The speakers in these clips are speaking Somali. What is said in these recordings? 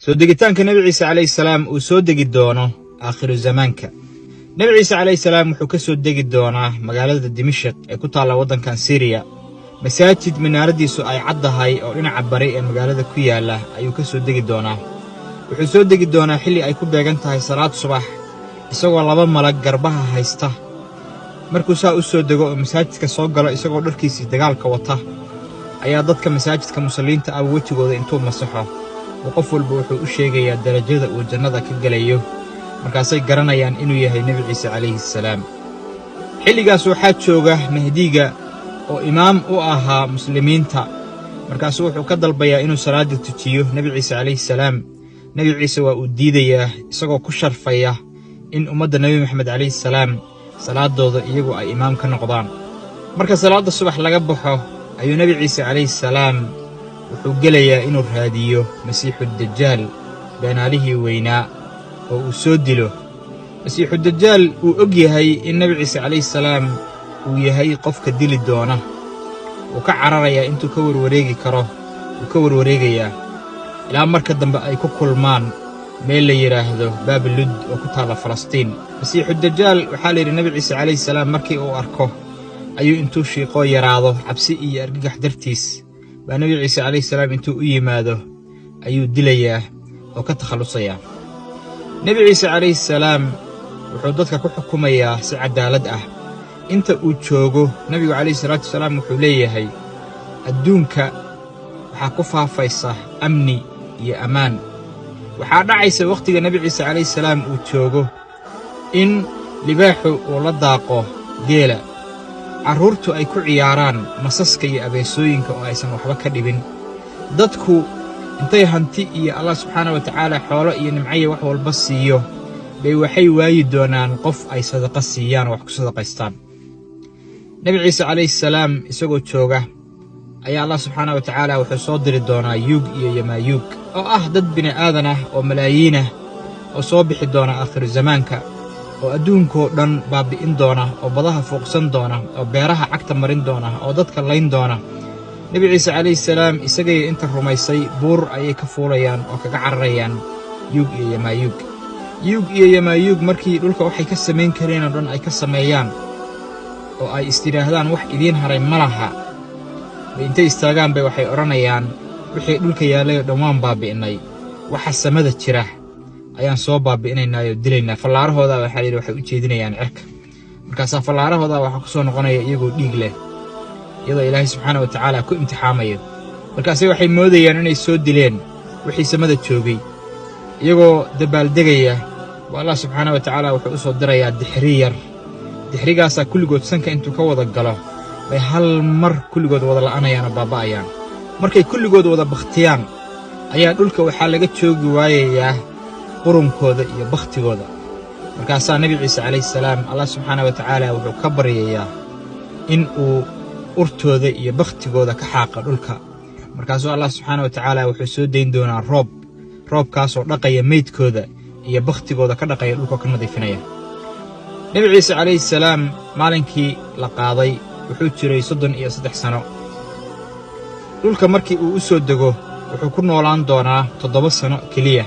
soo degitaanka nabi ciise calayhi salaam uu soo degi doono aakhiru zamaanka. nabi ciise calayhi salaam wuxuu ka soo degi doonaa magaalada Dimashq ee ku taala waddankan Syria. masaajid minaaradiisu ay caddahay oo dhinaca bari ee magaalada ku yaala ayuu ka soo degi doonaa. wuxuu soo degi doonaa xilli ay ku beegan tahay salaad subax, isagoo 2 malag garbaha haysta. markuu saa u soo dego oo masaajidka soo galo isagoo dharkiisii dagaalka wata, ayaa dadka masaajidka muslimiinta ah wejigooda intuu masaxo oo qof walba wuxuu u sheegayaa darajada uu jannada ka galayo. markaasay garanayaan inuu yahay nabi ciise calayhi salaam. xilligaas waxaa jooga mahdiga oo imaam u ahaa muslimiinta. markaas wuxuu ka dalbayaa inuu salaada tujiyo nabi ciise calayhi salaam. nabi ciise waa uu diidayaa, isagoo ku sharfaya in ummadda nabi maxamed calayhi salaam salaadooda iyagu ay imaam ka noqdaan. marka salaada subax laga baxo ayuu nabi ciise calayhi salaam wuxuu gelayaa inuu raadiyo masiixu dajaal, beenaalihii weynaa, oo uu soo dilo. masiixu dajaal uu og yahay in nabi ciise calayhi salaam uu yahay qofka dili doona. wuu ka cararayaa intuu ka warwareegi karo, wuu ka warwareegayaa ilaa marka dambe ay ku kulmaan meel la yidhaahdo baabilud oo ku taala Falastiin. masiixu dajaal waxaa la yidhi nabi ciise calayhi salaam markii uu arko ayuu intuu shiiqoo yaraado cabsi iyo argagax dartiis baa nabi ciise calayhi salaam intuu u yimaado ayuu dilayaa oo ka takhallusayaa. nabi ciise calayhi salaam wuxuu dadka ku xukumayaa si cadaalad ah. inta uu joogo nabigu calayhi salaatu wasalaam wuxuu leeyahay adduunka waxaa ku faafaysa amni iyo ammaan. waxaa dhacaysa wakhtiga nabi ciise calayhi salaam uu joogo in libaaxu uu la daaqo geela, carruurtu ay ku ciyaaraan masaska iyo abeesooyinka oo aysan waxba ka dhibin. dadku intay hanti iyo Allah subxaanahu wa tacaala xoolo iyo nimcaye wax walba siiyo bay waxay waayi doonaan qof ay sadaqa siiyaan oo wax ku sadaqaystaan. nabi ciise calayhi salaam isagoo jooga ayaa Allah subxaanahu wa tacaala wuxuu soo diri doonaa yuug iyo yamaayuug oo ah dad bini aadan ah oo malaayiin ah oo soo bixi doona aakhiru zamaanka, oo adduunkoo dhan baabi'in doona, oo badaha fuuqsan doona, oo beeraha cagta marin doona, oo dadka layn doona. nabi ciise calayhi salaam isagay inta rumaysay buur ayay ka fuulayaan oo kaga cararayaan yuug iyo yamaayuug. yuug iyo yamaayuug markii dhulka waxay ka samayn kareen oo dhan ay ka sameeyaan oo ay istidhaahdaan wax idiin haray ma laha, bay intay istaagaan bay waxay odhanayaan wixii dhulka yaallay oo dhan waan baabi'inay, waxa samada jira ayaan soo baabi'inaynaayo dilaynaa. fallaarahooda waxaa la yidhi waxay u jeedinayaan cirka. markaasaa fallaarahooda waxaa ku soo noqonaya iyagoo dhiig leh, iyadoo ilaahay subxaana wa tacaala ku imtixaamayo. markaase waxay moodayaan inay soo dileen wixii samada joogay. iyagoo dabaaldegaya waa Allah subxaana wa tacaala wuxuu u soo dirayaa dixri yar. dixrigaasaa kulligood sanka intuu ka wada galo bay hal mar kulligood wada la'anayaan oo baaba'ayaan. markay kulligood wada bakhtiyaan ayaa dhulka waxaa laga joogi waayayaa qurunkooda iyo bakhtigooda. markaasaa nabi ciise calayhi salaam Allah subxaana wa tacaala wuxuu ka baryayaa in uu urtooda iyo bakhtigooda ka xaaqa dhulka. markaasuu Allah subxaana wa tacaala wuxuu soo dayn doonaa roobkaasoo dhaqaya meydkooda iyo bakhtigooda ka dhaqaya dhulka ka nadiifinaya. nabi ciise calayhi salaam maalinkii la qaaday wuxuu jiray 33 sano. dhulka markii uu u soo dego wuxuu ku noolaan doonaa 7 sano keliya.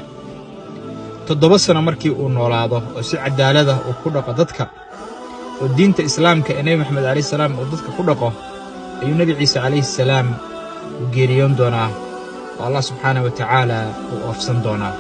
7 sano markii uu noolaado oo si cadaalad ah uu ku dhaqo dadka, oo diinta islaamka ee nabi maxamed calayhi salaam uu dadka ku dhaqo, ayuu nabi ciise calayhi salaam u geeriyoon doonaa oo Allah subxaanahu wa tacaala uu oofsan doonaa.